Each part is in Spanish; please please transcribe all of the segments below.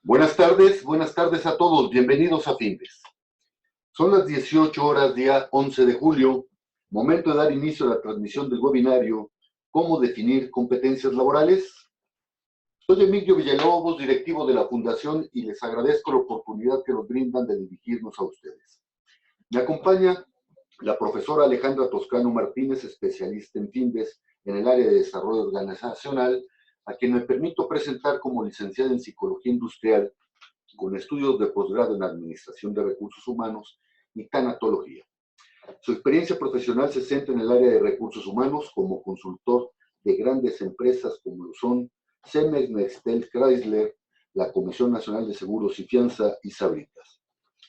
Buenas tardes a todos, bienvenidos a Finves. Son las 18 horas, día 11 de julio, momento de dar inicio a la transmisión del webinario ¿Cómo definir competencias laborales? Soy Emilio Villalobos, directivo de la Fundación, y les agradezco la oportunidad que nos brindan de dirigirnos a ustedes. Me acompaña la profesora Alejandra Toscano Martínez, especialista en Finves en el área de desarrollo organizacional, a quien me permito presentar como licenciada en Psicología Industrial, con estudios de posgrado en Administración de Recursos Humanos y Tanatología. Su experiencia profesional se centra en el área de recursos humanos como consultor de grandes empresas como lo son Cemex, Nextel, Chrysler, la Comisión Nacional de Seguros y Fianza y Sabritas,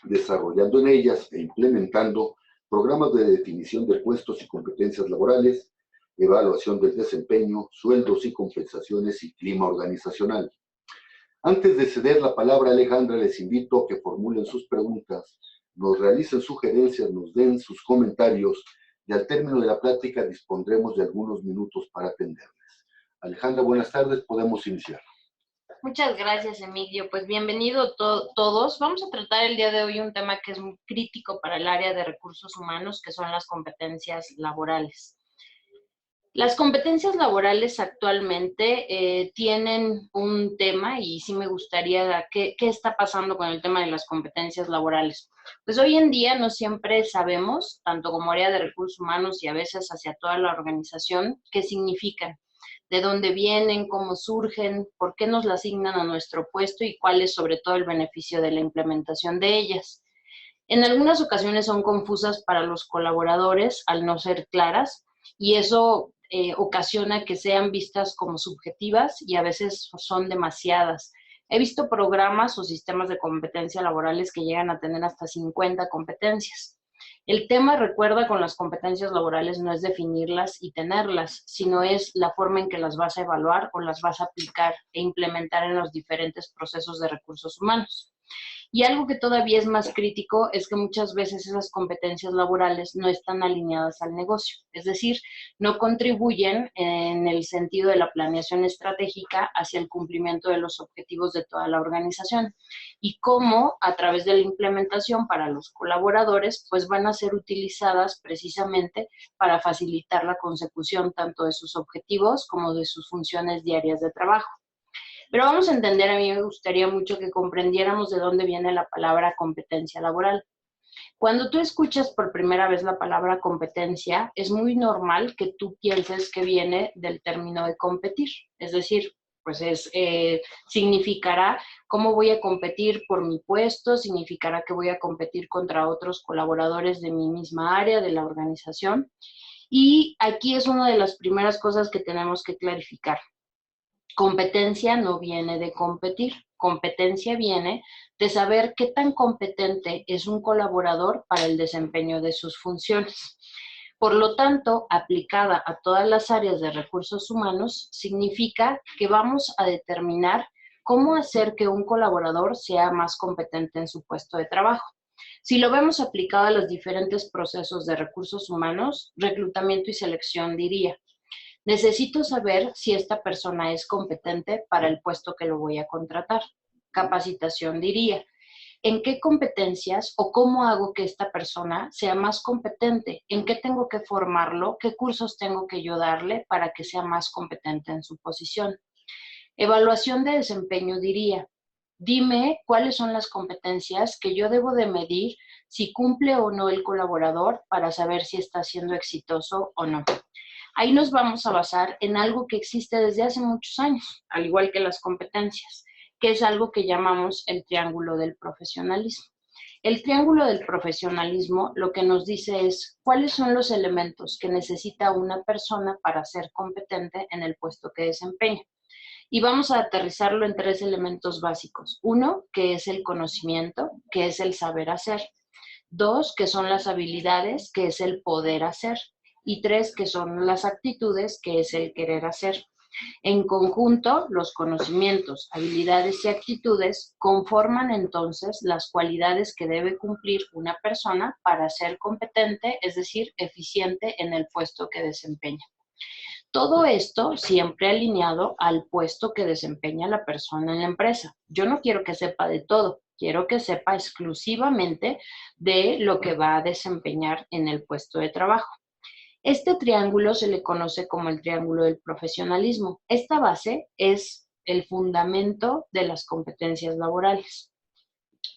desarrollando en ellas e implementando programas de definición de puestos y competencias laborales, evaluación del desempeño, sueldos y compensaciones y clima organizacional. Antes de ceder la palabra a Alejandra, les invito a que formulen sus preguntas, nos realicen sugerencias, nos den sus comentarios y al término de la plática dispondremos de algunos minutos para atenderles. Alejandra, buenas tardes, podemos iniciar. Muchas gracias, Emilio. Pues bienvenido todos. Vamos a tratar el día de hoy un tema que es muy crítico para el área de recursos humanos, que son las competencias laborales. Las competencias laborales actualmente tienen un tema y sí me gustaría, ¿qué está pasando con el tema de las competencias laborales? Pues hoy en día no siempre sabemos, tanto como área de recursos humanos y a veces hacia toda la organización, qué significan, de dónde vienen, cómo surgen, por qué nos la asignan a nuestro puesto y cuál es sobre todo el beneficio de la implementación de ellas. En algunas ocasiones son confusas para los colaboradores al no ser claras y eso ocasiona que sean vistas como subjetivas y a veces son demasiadas. He visto programas o sistemas de competencia laborales que llegan a tener hasta 50 competencias. El tema, recuerda, con las competencias laborales no es definirlas y tenerlas, sino es la forma en que las vas a evaluar o las vas a aplicar e implementar en los diferentes procesos de recursos humanos. Y algo que todavía es más crítico es que muchas veces esas competencias laborales no están alineadas al negocio, es decir, no contribuyen en el sentido de la planeación estratégica hacia el cumplimiento de los objetivos de toda la organización y cómo a través de la implementación para los colaboradores pues van a ser utilizadas precisamente para facilitar la consecución tanto de sus objetivos como de sus funciones diarias de trabajo. Pero vamos a entender, a mí me gustaría mucho que comprendiéramos de dónde viene la palabra competencia laboral. Cuando tú escuchas por primera vez la palabra competencia, es muy normal que tú pienses que viene del término de competir. Es decir, pues significará cómo voy a competir por mi puesto, significará que voy a competir contra otros colaboradores de mi misma área, de la organización. Y aquí es una de las primeras cosas que tenemos que clarificar. Competencia no viene de competir, competencia viene de saber qué tan competente es un colaborador para el desempeño de sus funciones. Por lo tanto, aplicada a todas las áreas de recursos humanos, significa que vamos a determinar cómo hacer que un colaborador sea más competente en su puesto de trabajo. Si lo vemos aplicado a los diferentes procesos de recursos humanos, reclutamiento y selección diría: necesito saber si esta persona es competente para el puesto que lo voy a contratar. Capacitación diría: ¿en qué competencias o cómo hago que esta persona sea más competente? ¿En qué tengo que formarlo? ¿Qué cursos tengo que yo darle para que sea más competente en su posición? Evaluación de desempeño diría: dime cuáles son las competencias que yo debo de medir si cumple o no el colaborador para saber si está siendo exitoso o no. Ahí nos vamos a basar en algo que existe desde hace muchos años, al igual que las competencias, que es algo que llamamos el triángulo del profesionalismo. El triángulo del profesionalismo lo que nos dice es cuáles son los elementos que necesita una persona para ser competente en el puesto que desempeña. Y vamos a aterrizarlo en 3 elementos básicos. 1, que es el conocimiento, que es el saber hacer. 2, que son las habilidades, que es el poder hacer. Y 3, que son las actitudes, que es el querer hacer. En conjunto, los conocimientos, habilidades y actitudes conforman entonces las cualidades que debe cumplir una persona para ser competente, es decir, eficiente en el puesto que desempeña. Todo esto siempre alineado al puesto que desempeña la persona en la empresa. Yo no quiero que sepa de todo, quiero que sepa exclusivamente de lo que va a desempeñar en el puesto de trabajo. Este triángulo se le conoce como el triángulo del profesionalismo. Esta base es el fundamento de las competencias laborales.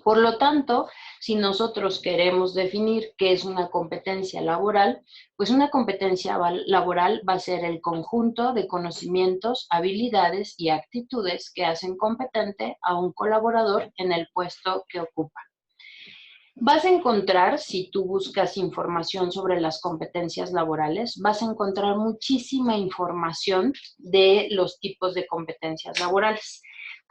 Por lo tanto, si nosotros queremos definir qué es una competencia laboral, pues una competencia laboral va a ser el conjunto de conocimientos, habilidades y actitudes que hacen competente a un colaborador en el puesto que ocupa. Vas a encontrar, si tú buscas información sobre las competencias laborales, vas a encontrar muchísima información de los tipos de competencias laborales.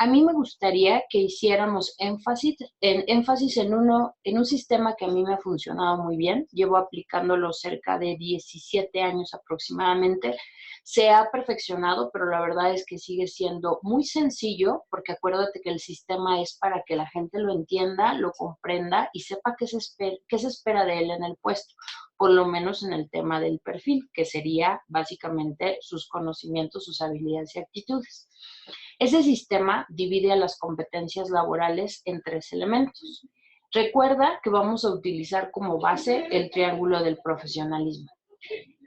A mí me gustaría que hiciéramos énfasis en un sistema que a mí me ha funcionado muy bien. Llevo aplicándolo cerca de 17 años aproximadamente. Se ha perfeccionado, pero la verdad es que sigue siendo muy sencillo, porque acuérdate que el sistema es para que la gente lo entienda, lo comprenda y sepa qué se espera de él en el puesto, por lo menos en el tema del perfil, que sería básicamente sus conocimientos, sus habilidades y actitudes. Ese sistema divide a las competencias laborales en 3 elementos. Recuerda que vamos a utilizar como base el triángulo del profesionalismo.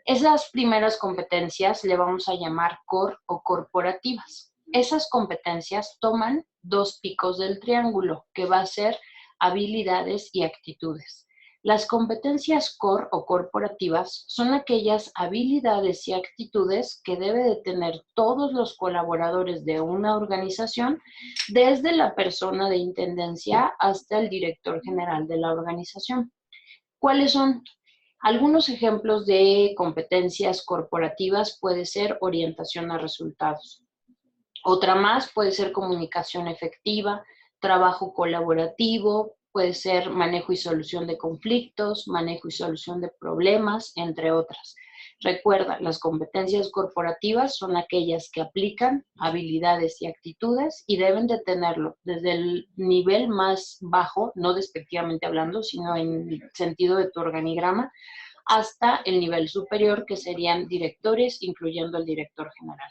Esas primeras competencias le vamos a llamar core o corporativas. Esas competencias toman 2 picos del triángulo, que va a ser habilidades y actitudes. Las competencias core o corporativas son aquellas habilidades y actitudes que debe de tener todos los colaboradores de una organización, desde la persona de intendencia hasta el director general de la organización. ¿Cuáles son? Algunos ejemplos de competencias corporativas puede ser orientación a resultados. Otra más puede ser comunicación efectiva, trabajo colaborativo, puede ser manejo y solución de conflictos, manejo y solución de problemas, entre otras. Recuerda, las competencias corporativas son aquellas que aplican habilidades y actitudes y deben de tenerlo desde el nivel más bajo, no despectivamente hablando, sino en el sentido de tu organigrama, hasta el nivel superior, que serían directores, incluyendo el director general.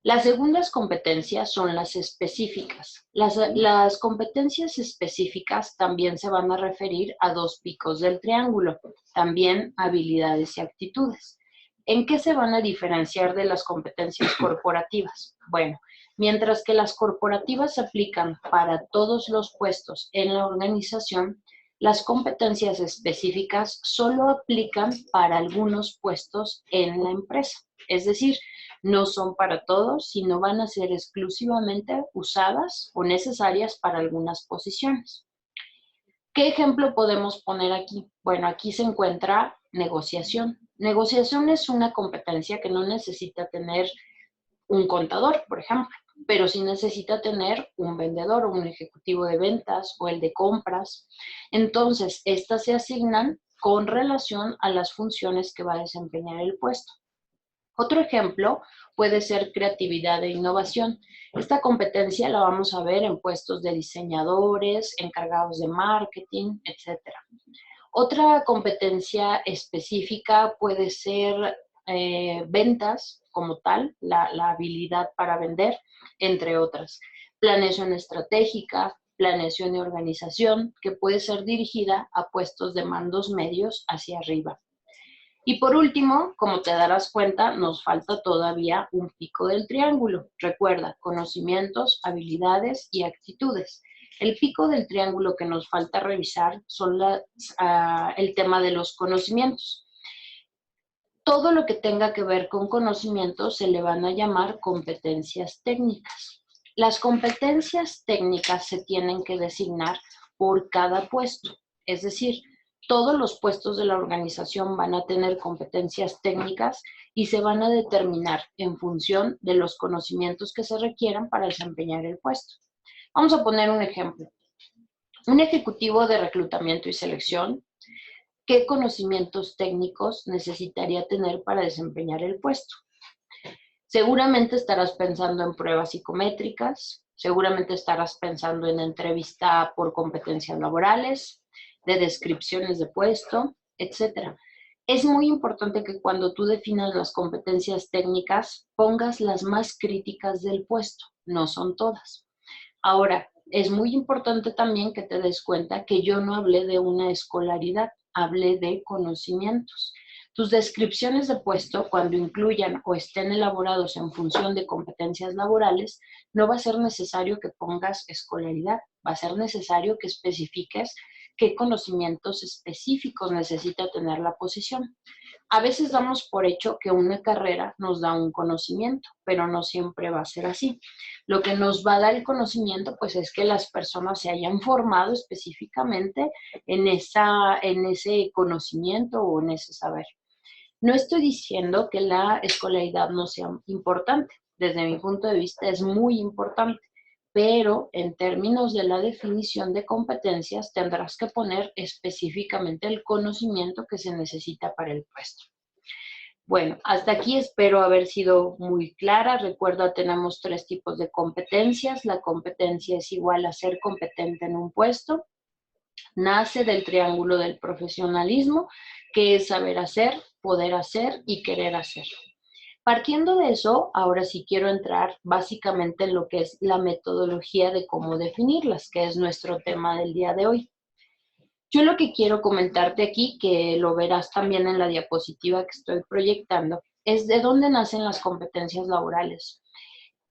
Las segundas competencias son las específicas. Las competencias específicas también se van a referir a 2 picos del triángulo, también habilidades y actitudes. ¿En qué se van a diferenciar de las competencias corporativas? Bueno, mientras que las corporativas se aplican para todos los puestos en la organización, las competencias específicas solo aplican para algunos puestos en la empresa. Es decir, no son para todos, sino van a ser exclusivamente usadas o necesarias para algunas posiciones. ¿Qué ejemplo podemos poner aquí? Bueno, aquí se encuentra negociación. Negociación es una competencia que no necesita tener un contador, por ejemplo, pero sí necesita tener un vendedor o un ejecutivo de ventas o el de compras. Entonces, estas se asignan con relación a las funciones que va a desempeñar el puesto. Otro ejemplo puede ser creatividad e innovación. Esta competencia la vamos a ver en puestos de diseñadores, encargados de marketing, etc. Otra competencia específica puede ser ventas como tal, la habilidad para vender, entre otras. Planeación estratégica, planeación y organización, que puede ser dirigida a puestos de mandos medios hacia arriba. Y por último, como te darás cuenta, nos falta todavía un pico del triángulo. Recuerda, conocimientos, habilidades y actitudes. El pico del triángulo que nos falta revisar son el tema de los conocimientos. Todo lo que tenga que ver con conocimientos se le van a llamar competencias técnicas. Las competencias técnicas se tienen que designar por cada puesto, es decir, todos los puestos de la organización van a tener competencias técnicas y se van a determinar en función de los conocimientos que se requieran para desempeñar el puesto. Vamos a poner un ejemplo. Un ejecutivo de reclutamiento y selección, ¿qué conocimientos técnicos necesitaría tener para desempeñar el puesto? Seguramente estarás pensando en pruebas psicométricas, seguramente estarás pensando en entrevista por competencias laborales, de descripciones de puesto, etc. Es muy importante que cuando tú definas las competencias técnicas, pongas las más críticas del puesto, no son todas. Ahora, es muy importante también que te des cuenta que yo no hablé de una escolaridad, hablé de conocimientos. Tus descripciones de puesto, cuando incluyan o estén elaborados en función de competencias laborales, no va a ser necesario que pongas escolaridad, va a ser necesario que especifiques qué conocimientos específicos necesita tener la posición. A veces damos por hecho que una carrera nos da un conocimiento, pero no siempre va a ser así. Lo que nos va a dar el conocimiento, pues, es que las personas se hayan formado específicamente en ese conocimiento o en ese saber. No estoy diciendo que la escolaridad no sea importante. Desde mi punto de vista es muy importante, pero en términos de la definición de competencias tendrás que poner específicamente el conocimiento que se necesita para el puesto. Bueno, hasta aquí espero haber sido muy clara. Recuerda, tenemos 3 tipos de competencias. La competencia es igual a ser competente en un puesto. Nace del triángulo del profesionalismo, que es saber hacer, poder hacer y querer hacer. Partiendo de eso, ahora sí quiero entrar básicamente en lo que es la metodología de cómo definirlas, que es nuestro tema del día de hoy. Yo lo que quiero comentarte aquí, que lo verás también en la diapositiva que estoy proyectando, es de dónde nacen las competencias laborales.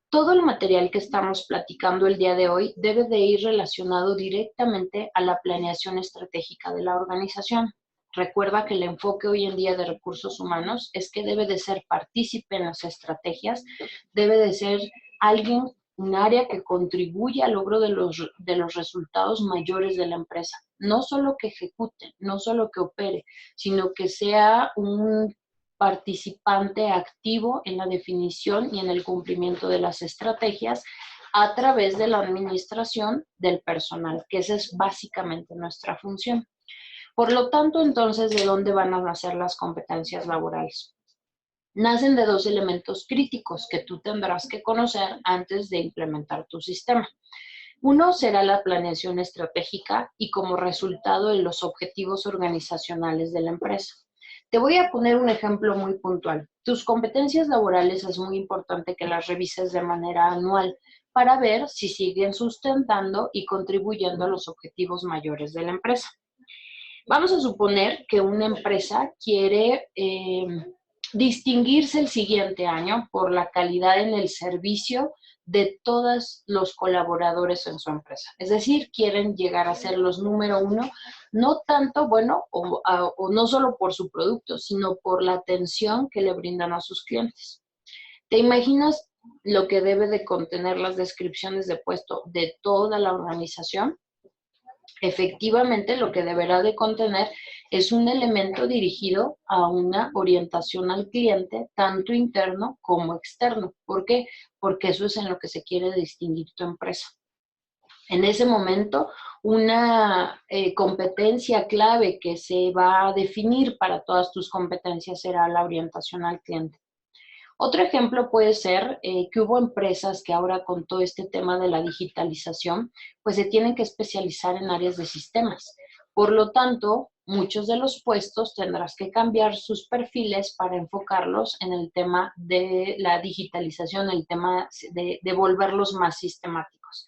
Todo el material que estamos platicando el día de hoy debe de ir relacionado directamente a la planeación estratégica de la organización. Recuerda que el enfoque hoy en día de recursos humanos es que debe de ser partícipe en las estrategias, debe de ser alguien, un área que contribuye al logro de los resultados mayores de la empresa. No solo que ejecute, no solo que opere, sino que sea un participante activo en la definición y en el cumplimiento de las estrategias a través de la administración del personal, que esa es básicamente nuestra función. Por lo tanto, entonces, ¿de dónde van a nacer las competencias laborales? Nacen de 2 elementos críticos que tú tendrás que conocer antes de implementar tu sistema. Uno será la planeación estratégica y como resultado de los objetivos organizacionales de la empresa. Te voy a poner un ejemplo muy puntual. Tus competencias laborales es muy importante que las revises de manera anual para ver si siguen sustentando y contribuyendo a los objetivos mayores de la empresa. Vamos a suponer que una empresa quiere distinguirse el siguiente año por la calidad en el servicio de todos los colaboradores en su empresa. Es decir, quieren llegar a ser los número 1, no tanto, bueno, o no solo por su producto, sino por la atención que le brindan a sus clientes. ¿Te imaginas lo que debe de contener las descripciones de puesto de toda la organización? Efectivamente, lo que deberá de contener es un elemento dirigido a una orientación al cliente, tanto interno como externo. ¿Por qué? Porque eso es en lo que se quiere distinguir tu empresa. En ese momento, una competencia clave que se va a definir para todas tus competencias será la orientación al cliente. Otro ejemplo puede ser que hubo empresas que ahora con todo este tema de la digitalización, pues se tienen que especializar en áreas de sistemas. Por lo tanto, muchos de los puestos tendrás que cambiar sus perfiles para enfocarlos en el tema de la digitalización, el tema de volverlos más sistemáticos.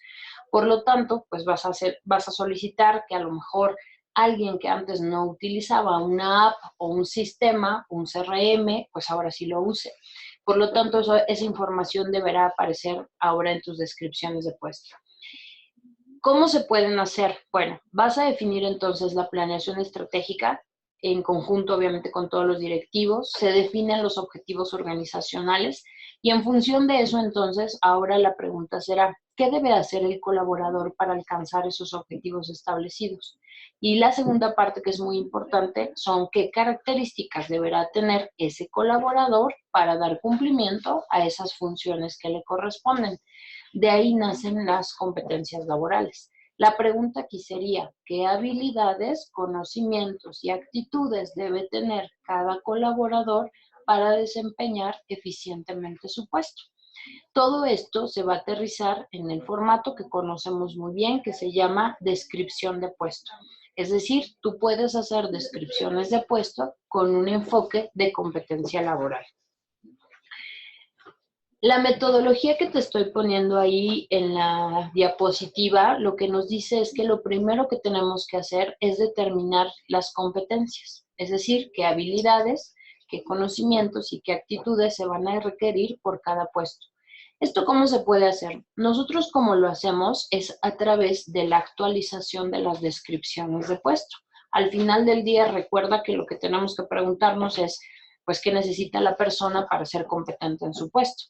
Por lo tanto, pues vas a solicitar que a lo mejor alguien que antes no utilizaba una app o un sistema, un CRM, pues ahora sí lo use. Por lo tanto, esa información deberá aparecer ahora en tus descripciones de puesto. ¿Cómo se pueden hacer? Bueno, vas a definir entonces la planeación estratégica en conjunto, obviamente, con todos los directivos. Se definen los objetivos organizacionales y en función de eso, entonces, ahora la pregunta será, ¿qué debe hacer el colaborador para alcanzar esos objetivos establecidos? Y la segunda parte, que es muy importante, son qué características deberá tener ese colaborador para dar cumplimiento a esas funciones que le corresponden. De ahí nacen las competencias laborales. La pregunta aquí sería, ¿qué habilidades, conocimientos y actitudes debe tener cada colaborador para desempeñar eficientemente su puesto? Todo esto se va a aterrizar en el formato que conocemos muy bien, que se llama descripción de puesto. Es decir, tú puedes hacer descripciones de puesto con un enfoque de competencia laboral. La metodología que te estoy poniendo ahí en la diapositiva, lo que nos dice es que lo primero que tenemos que hacer es determinar las competencias, es decir, qué habilidades, qué conocimientos y qué actitudes se van a requerir por cada puesto. ¿Esto cómo se puede hacer? Nosotros como lo hacemos es a través de la actualización de las descripciones de puesto. Al final del día, recuerda que lo que tenemos que preguntarnos es, pues, ¿qué necesita la persona para ser competente en su puesto?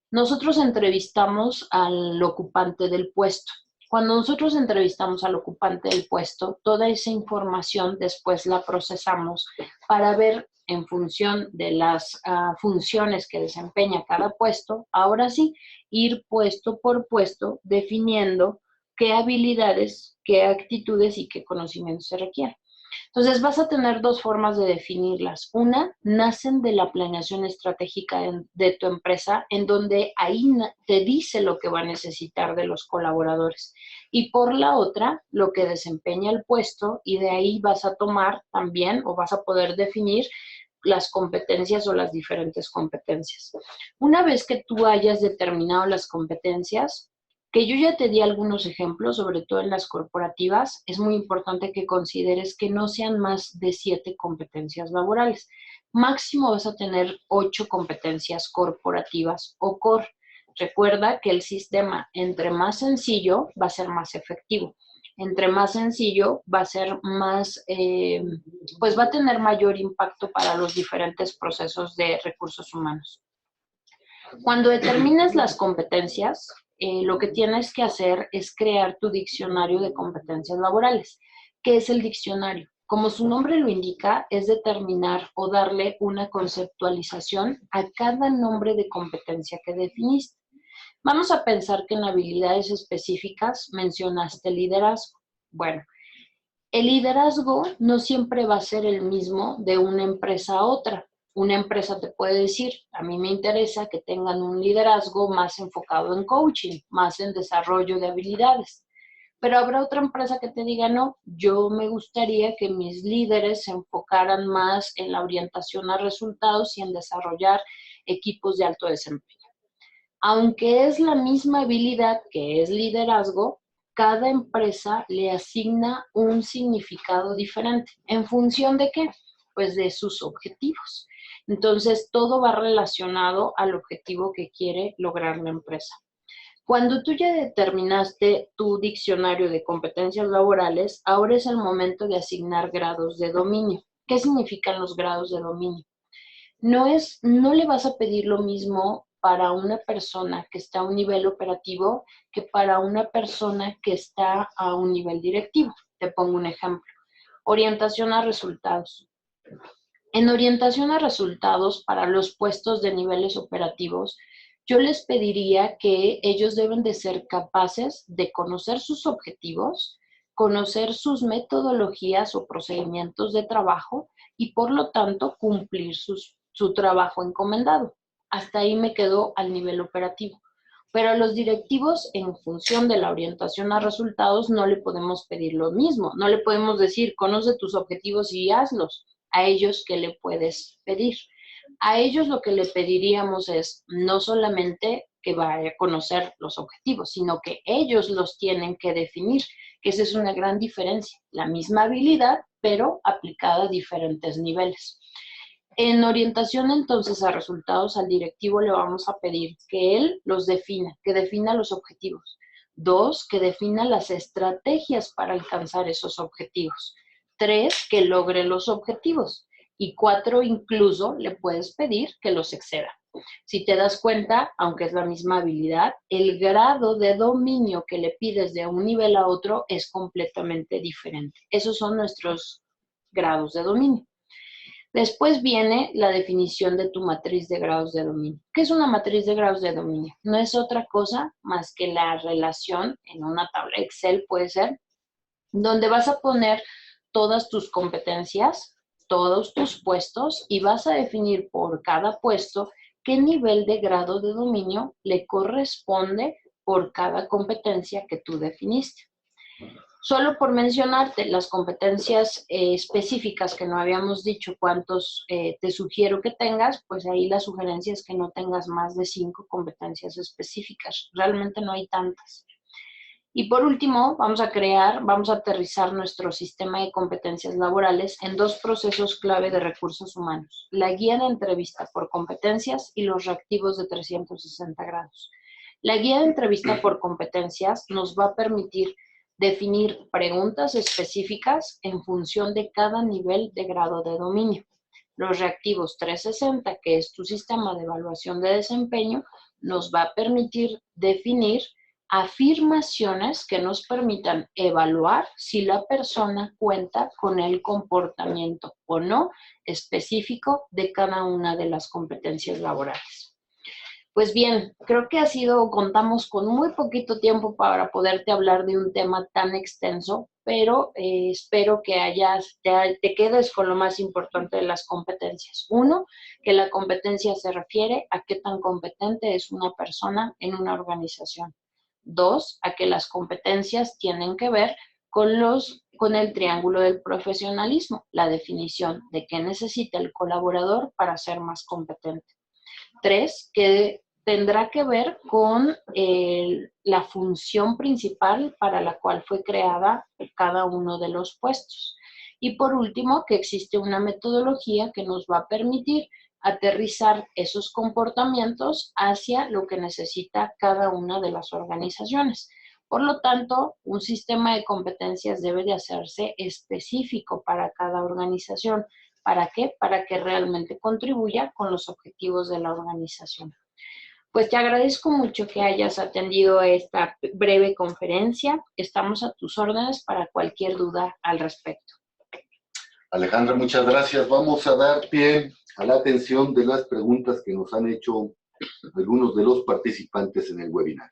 Nosotros entrevistamos al ocupante del puesto. Cuando nosotros entrevistamos al ocupante del puesto, toda esa información después la procesamos para ver en función de las funciones que desempeña cada puesto, ahora sí, ir puesto por puesto definiendo qué habilidades, qué actitudes y qué conocimientos se requieren. Entonces vas a tener dos formas de definirlas. Una, nacen de la planeación estratégica de tu empresa, en donde ahí te dice lo que va a necesitar de los colaboradores. Y por la otra, lo que desempeña el puesto, y de ahí vas a tomar también o vas a poder definir las competencias o las diferentes competencias. Una vez que tú hayas determinado las competencias, que yo ya te di algunos ejemplos, sobre todo en las corporativas, es muy importante que consideres que no sean más de 7 competencias laborales. Máximo vas a tener 8 competencias corporativas o core. Recuerda que el sistema, entre más sencillo, va a ser más efectivo. Entre más sencillo, va a ser más, pues va a tener mayor impacto para los diferentes procesos de recursos humanos. Cuando determines las competencias, lo que tienes que hacer es crear tu diccionario de competencias laborales. ¿Qué es el diccionario? Como su nombre lo indica, es determinar o darle una conceptualización a cada nombre de competencia que definiste. Vamos a pensar que en habilidades específicas mencionaste liderazgo. Bueno, el liderazgo no siempre va a ser el mismo de una empresa a otra. Una empresa te puede decir, a mí me interesa que tengan un liderazgo más enfocado en coaching, más en desarrollo de habilidades. Pero habrá otra empresa que te diga, no, yo me gustaría que mis líderes se enfocaran más en la orientación a resultados y en desarrollar equipos de alto desempeño. Aunque es la misma habilidad que es liderazgo, cada empresa le asigna un significado diferente. ¿En función de qué? Pues de sus objetivos. Entonces, todo va relacionado al objetivo que quiere lograr la empresa. Cuando tú ya determinaste tu diccionario de competencias laborales, ahora es el momento de asignar grados de dominio. ¿Qué significan los grados de dominio? No le vas a pedir lo mismo para una persona que está a un nivel operativo que para una persona que está a un nivel directivo. Te pongo un ejemplo. Orientación a resultados. En orientación a resultados para los puestos de niveles operativos, yo les pediría que ellos deben de ser capaces de conocer sus objetivos, conocer sus metodologías o procedimientos de trabajo y por lo tanto cumplir su trabajo encomendado. Hasta ahí me quedo al nivel operativo. Pero a los directivos, en función de la orientación a resultados, no le podemos pedir lo mismo. No le podemos decir, conoce tus objetivos y hazlos. A ellos, ¿qué le puedes pedir? A ellos lo que le pediríamos es no solamente que vaya a conocer los objetivos, sino que ellos los tienen que definir, que esa es una gran diferencia. La misma habilidad, pero aplicada a diferentes niveles. En orientación entonces a resultados, al directivo le vamos a pedir que él los defina, que defina los objetivos. 2, que defina las estrategias para alcanzar esos objetivos. 3, que logre los objetivos. Y 4, incluso le puedes pedir que los exceda. Si te das cuenta, aunque es la misma habilidad, el grado de dominio que le pides de un nivel a otro es completamente diferente. Esos son nuestros grados de dominio. Después viene la definición de tu matriz de grados de dominio. ¿Qué es una matriz de grados de dominio? No es otra cosa más que la relación en una tabla Excel, puede ser, donde vas a poner todas tus competencias, todos tus puestos y vas a definir por cada puesto qué nivel de grado de dominio le corresponde por cada competencia que tú definiste. Solo por mencionarte las competencias específicas que no habíamos dicho cuántos te sugiero que tengas, pues ahí la sugerencia es que no tengas más de 5 competencias específicas. Realmente no hay tantas. Y por último, vamos a aterrizar nuestro sistema de competencias laborales en 2 procesos clave de recursos humanos: la guía de entrevista por competencias y los reactivos de 360 grados. La guía de entrevista por competencias nos va a permitir definir preguntas específicas en función de cada nivel de grado de dominio. Los reactivos 360, que es tu sistema de evaluación de desempeño, nos va a permitir definir afirmaciones que nos permitan evaluar si la persona cuenta con el comportamiento o no específico de cada una de las competencias laborales. Pues bien, creo que contamos con muy poquito tiempo para poderte hablar de un tema tan extenso, pero espero que te quedes con lo más importante de las competencias. 1, que la competencia se refiere a qué tan competente es una persona en una organización. 2, a que las competencias tienen que ver con el triángulo del profesionalismo, la definición de qué necesita el colaborador para ser más competente. 3, que tendrá que ver con la función principal para la cual fue creada cada uno de los puestos. Y por último, que existe una metodología que nos va a permitir aterrizar esos comportamientos hacia lo que necesita cada una de las organizaciones. Por lo tanto, un sistema de competencias debe de hacerse específico para cada organización. ¿Para qué? Para que realmente contribuya con los objetivos de la organización. Pues te agradezco mucho que hayas atendido esta breve conferencia. Estamos a tus órdenes para cualquier duda al respecto. Alejandra, muchas gracias. Vamos a dar pie a la atención de las preguntas que nos han hecho algunos de los participantes en el webinar.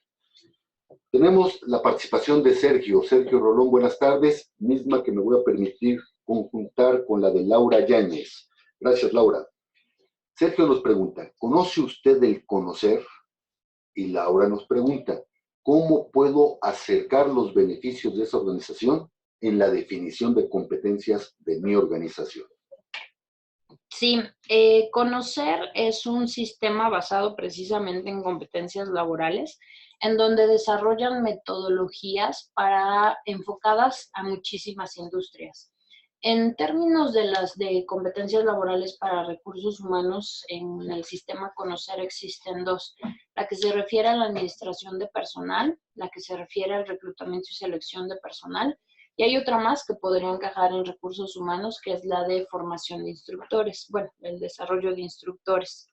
Tenemos la participación de Sergio Rolón, buenas tardes, misma que me voy a permitir conjuntar con la de Laura Yáñez. Gracias, Laura. Sergio nos pregunta, ¿conoce usted el conocer? Y Laura nos pregunta, ¿cómo puedo acercar los beneficios de esa organización en la definición de competencias de mi organización? Sí, conocer es un sistema basado precisamente en competencias laborales, en donde desarrollan metodologías enfocadas a muchísimas industrias. En términos de competencias laborales para recursos humanos, en el sistema Conocer existen 2. La que se refiere a la administración de personal, la que se refiere al reclutamiento y selección de personal, y hay otra más que podría encajar en recursos humanos, que es la de formación de instructores, bueno, el desarrollo de instructores.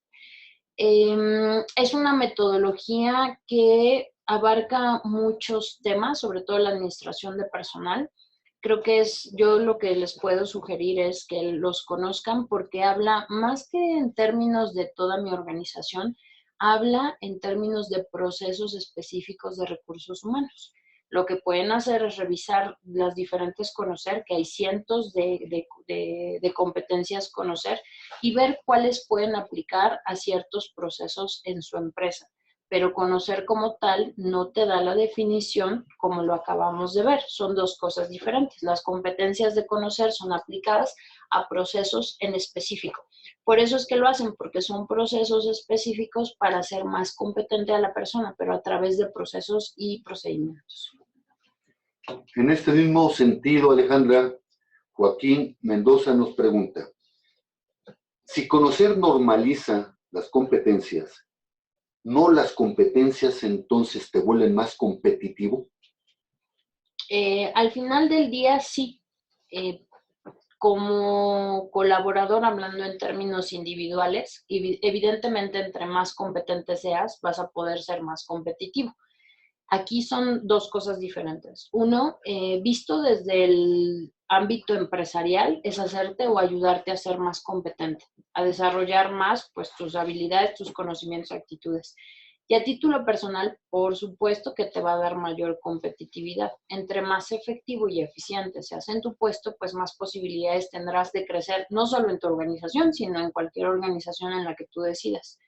Es una metodología que abarca muchos temas, sobre todo la administración de personal. Creo que yo lo que les puedo sugerir es que los conozcan porque habla más que en términos de toda mi organización, habla en términos de procesos específicos de recursos humanos. Lo que pueden hacer es revisar las diferentes conocer, que hay cientos de competencias conocer, y ver cuáles pueden aplicar a ciertos procesos en su empresa. Pero conocer como tal no te da la definición como lo acabamos de ver. Son 2 cosas diferentes. Las competencias de conocer son aplicadas a procesos en específico. Por eso es que lo hacen, porque son procesos específicos para hacer más competente a la persona, pero a través de procesos y procedimientos. En este mismo sentido, Alejandra, Joaquín Mendoza nos pregunta, si conocer normaliza las competencias, ¿no las competencias entonces te vuelven más competitivo? Al final del día, sí. Como colaborador, hablando en términos individuales, evidentemente entre más competente seas, vas a poder ser más competitivo. Aquí son 2 cosas diferentes. Uno, visto desde el ámbito empresarial, es hacerte o ayudarte a ser más competente, a desarrollar más pues, tus habilidades, tus conocimientos, actitudes. Y a título personal, por supuesto que te va a dar mayor competitividad. Entre más efectivo y eficiente seas en tu puesto, pues más posibilidades tendrás de crecer, no solo en tu organización, sino en cualquier organización en la que tú decidas.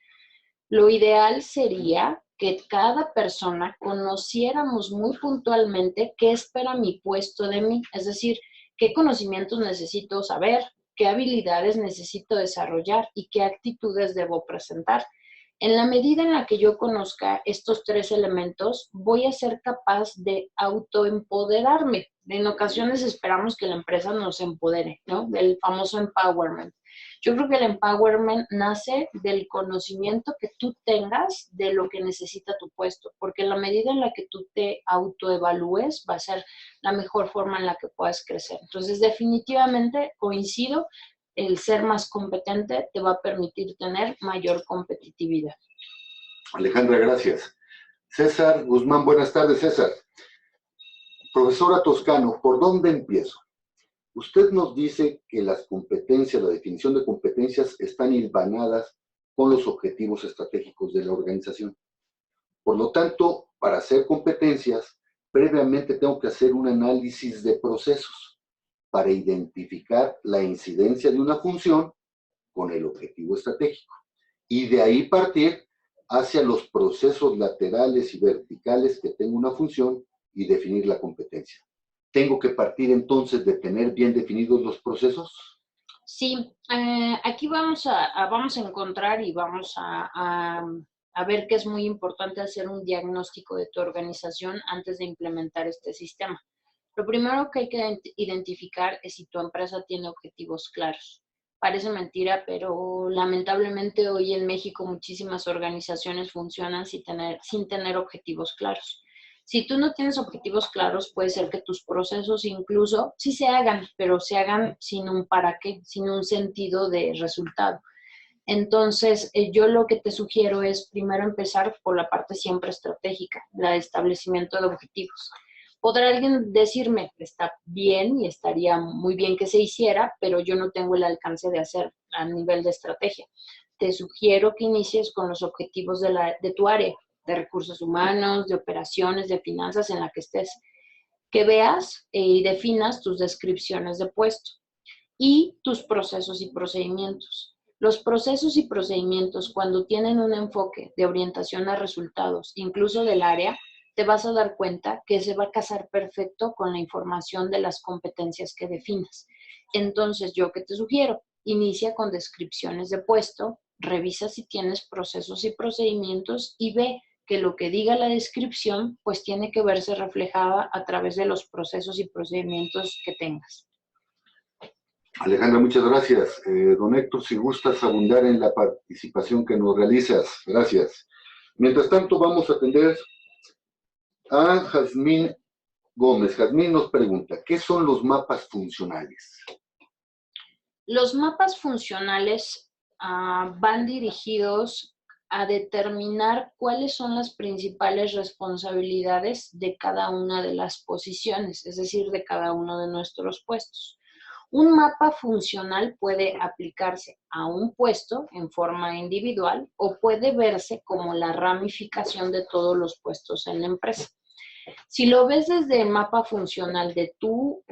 Lo ideal sería que cada persona conociéramos muy puntualmente qué espera mi puesto de mí, es decir, qué conocimientos necesito saber, qué habilidades necesito desarrollar y qué actitudes debo presentar. En la medida en la que yo conozca estos tres elementos, voy a ser capaz de autoempoderarme. En ocasiones esperamos que la empresa nos empodere, ¿no? El famoso empowerment. Yo creo que el empowerment nace del conocimiento que tú tengas de lo que necesita tu puesto, porque en la medida en la que tú te autoevalúes va a ser la mejor forma en la que puedas crecer. Entonces, definitivamente coincido, el ser más competente te va a permitir tener mayor competitividad. Alejandra, gracias. César Guzmán, buenas tardes, César. Profesora Toscano, ¿por dónde empiezo? Usted nos dice que las competencias, la definición de competencias están hilvanadas con los objetivos estratégicos de la organización. Por lo tanto, para hacer competencias, previamente tengo que hacer un análisis de procesos para identificar la incidencia de una función con el objetivo estratégico. Y de ahí partir hacia los procesos laterales y verticales que tenga una función y definir la competencia. ¿Tengo que partir entonces de tener bien definidos los procesos? Sí, aquí vamos a encontrar y vamos a ver que es muy importante hacer un diagnóstico de tu organización antes de implementar este sistema. Lo primero que hay que identificar es si tu empresa tiene objetivos claros. Parece mentira, pero lamentablemente hoy en México muchísimas organizaciones funcionan sin tener objetivos claros. Si tú no tienes objetivos claros, puede ser que tus procesos incluso sí se hagan, pero se hagan sin un para qué, sin un sentido de resultado. Entonces, yo lo que te sugiero es primero empezar por la parte siempre estratégica, el establecimiento de objetivos. Podrá alguien decirme, está bien y estaría muy bien que se hiciera, pero yo no tengo el alcance de hacer a nivel de estrategia. Te sugiero que inicies con los objetivos de tu área, de recursos humanos, de operaciones, de finanzas en la que estés. Que veas y definas tus descripciones de puesto y tus procesos y procedimientos. Los procesos y procedimientos, cuando tienen un enfoque de orientación a resultados, incluso del área, te vas a dar cuenta que se va a casar perfecto con la información de las competencias que definas. Entonces, yo que te sugiero, inicia con descripciones de puesto, revisa si tienes procesos y procedimientos y ve que lo que diga la descripción, pues tiene que verse reflejada a través de los procesos y procedimientos que tengas. Alejandra, muchas gracias. Don Héctor, si gustas abundar en la participación que nos realizas. Gracias. Mientras tanto, vamos a atender a Jazmín Gómez. Jazmín nos pregunta, ¿qué son los mapas funcionales? Los mapas funcionales van dirigidos a determinar cuáles son las principales responsabilidades de cada una de las posiciones, es decir, de cada uno de nuestros puestos. Un mapa funcional puede aplicarse a un puesto en forma individual o puede verse como la ramificación de todos los puestos en la empresa. Si lo ves desde el mapa funcional de tu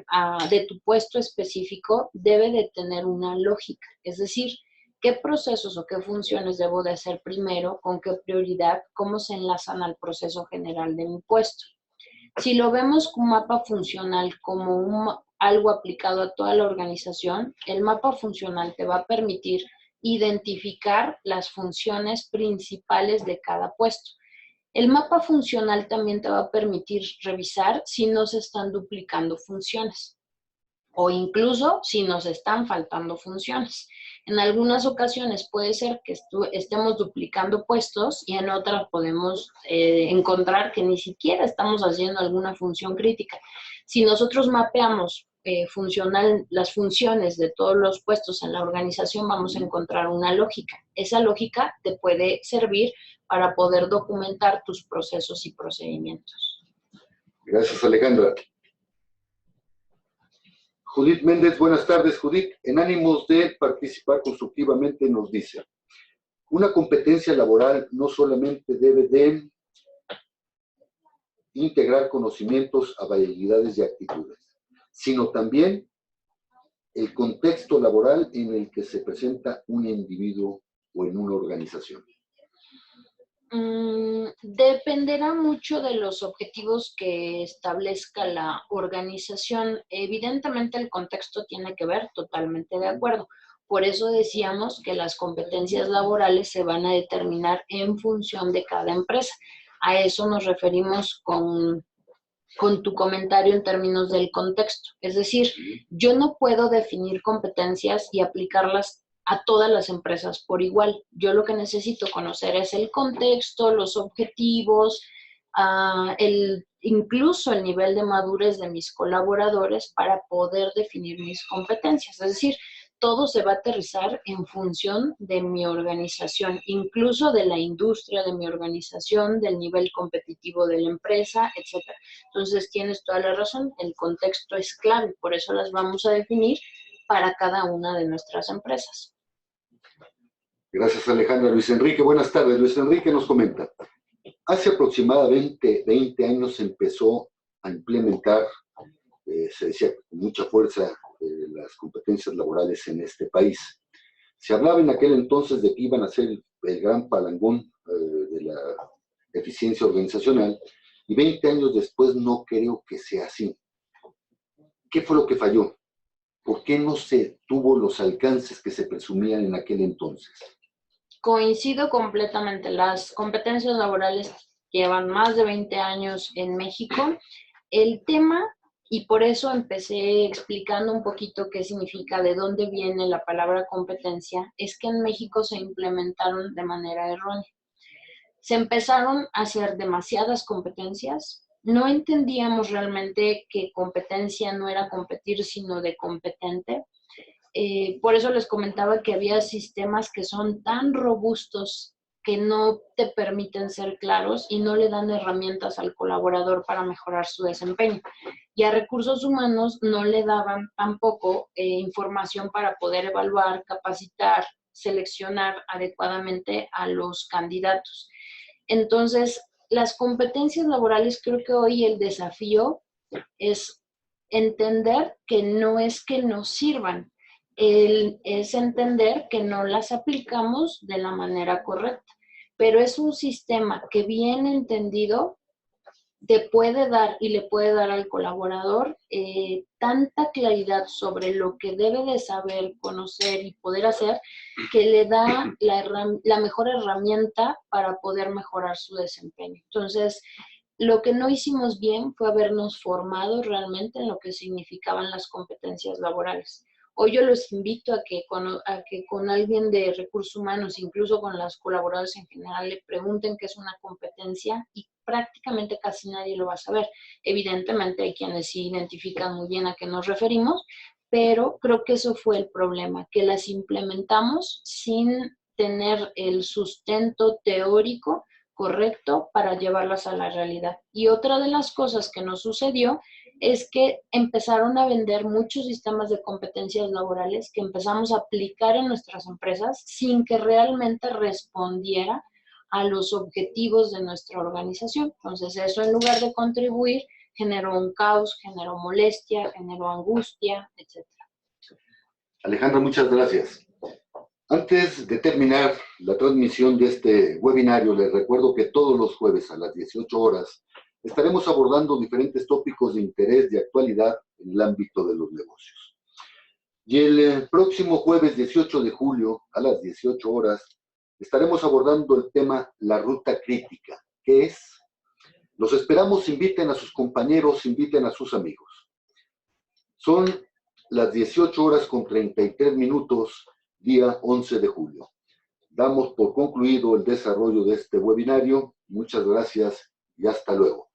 puesto específico, debe de tener una lógica, es decir, qué procesos o qué funciones debo de hacer primero, con qué prioridad, cómo se enlazan al proceso general de mi puesto. Si lo vemos con un mapa funcional como algo aplicado a toda la organización, el mapa funcional te va a permitir identificar las funciones principales de cada puesto. El mapa funcional también te va a permitir revisar si no se están duplicando funciones o incluso si nos están faltando funciones. En algunas ocasiones puede ser que estemos duplicando puestos y en otras podemos encontrar que ni siquiera estamos haciendo alguna función crítica. Si nosotros mapeamos las funciones de todos los puestos en la organización, vamos a encontrar una lógica. Esa lógica te puede servir para poder documentar tus procesos y procedimientos. Gracias, Alejandra. Judith Méndez, buenas tardes. Judith, en ánimos de participar constructivamente, nos dice, una competencia laboral no solamente debe de integrar conocimientos, habilidades y actitudes, sino también el contexto laboral en el que se presenta un individuo o en una organización. Dependerá mucho de los objetivos que establezca la organización. Evidentemente el contexto tiene que ver, totalmente de acuerdo. Por eso decíamos que las competencias laborales se van a determinar en función de cada empresa. A eso nos referimos con tu comentario en términos del contexto. Es decir, yo no puedo definir competencias y aplicarlas a todas las empresas por igual. Yo lo que necesito conocer es el contexto, los objetivos, incluso el nivel de madurez de mis colaboradores para poder definir mis competencias. Es decir, todo se va a aterrizar en función de mi organización, incluso de la industria de mi organización, del nivel competitivo de la empresa, etc. Entonces, tienes toda la razón, el contexto es clave, por eso las vamos a definir para cada una de nuestras empresas. Gracias, Alejandra. Luis Enrique, buenas tardes. Luis Enrique nos comenta, hace aproximadamente 20 años se empezó a implementar, se decía con mucha fuerza, las competencias laborales en este país. Se hablaba en aquel entonces de que iban a ser el gran palangón de la eficiencia organizacional, y 20 años después no creo que sea así. ¿Qué fue lo que falló? ¿Por qué no se tuvo los alcances que se presumían en aquel entonces? Coincido completamente. Las competencias laborales llevan más de 20 años en México. El tema, y por eso empecé explicando un poquito qué significa, de dónde viene la palabra competencia, es que en México se implementaron de manera errónea. Se empezaron a hacer demasiadas competencias. No entendíamos realmente que competencia no era competir, sino de competente. Por eso les comentaba que había sistemas que son tan robustos que no te permiten ser claros y no le dan herramientas al colaborador para mejorar su desempeño. Y a recursos humanos no le daban tampoco información para poder evaluar, capacitar, seleccionar adecuadamente a los candidatos. Entonces, las competencias laborales, creo que hoy el desafío es entender que no es que nos sirvan, es entender que no las aplicamos de la manera correcta, pero es un sistema que bien entendido te puede dar y le puede dar al colaborador tanta claridad sobre lo que debe de saber, conocer y poder hacer, que le da la mejor herramienta para poder mejorar su desempeño. Entonces, lo que no hicimos bien fue habernos formado realmente en lo que significaban las competencias laborales. Hoy yo los invito a que con alguien de recursos humanos, incluso con las colaboradoras en general, le pregunten qué es una competencia y prácticamente casi nadie lo va a saber. Evidentemente hay quienes sí identifican muy bien a qué nos referimos, pero creo que eso fue el problema, que las implementamos sin tener el sustento teórico correcto para llevarlas a la realidad. Y otra de las cosas que nos sucedió es que empezaron a vender muchos sistemas de competencias laborales que empezamos a aplicar en nuestras empresas sin que realmente respondiera a los objetivos de nuestra organización. Entonces, eso en lugar de contribuir, generó un caos, generó molestia, generó angustia, etc. Alejandra, muchas gracias. Antes de terminar la transmisión de este webinario, les recuerdo que todos los jueves a las 18 horas estaremos abordando diferentes tópicos de interés de actualidad en el ámbito de los negocios. Y el próximo jueves 18 de julio a las 18 horas estaremos abordando el tema La Ruta Crítica. ¿Qué es? Los esperamos, inviten a sus compañeros, inviten a sus amigos. Son las 18 horas con 33 minutos, día 11 de julio. Damos por concluido el desarrollo de este webinario. Muchas gracias y hasta luego.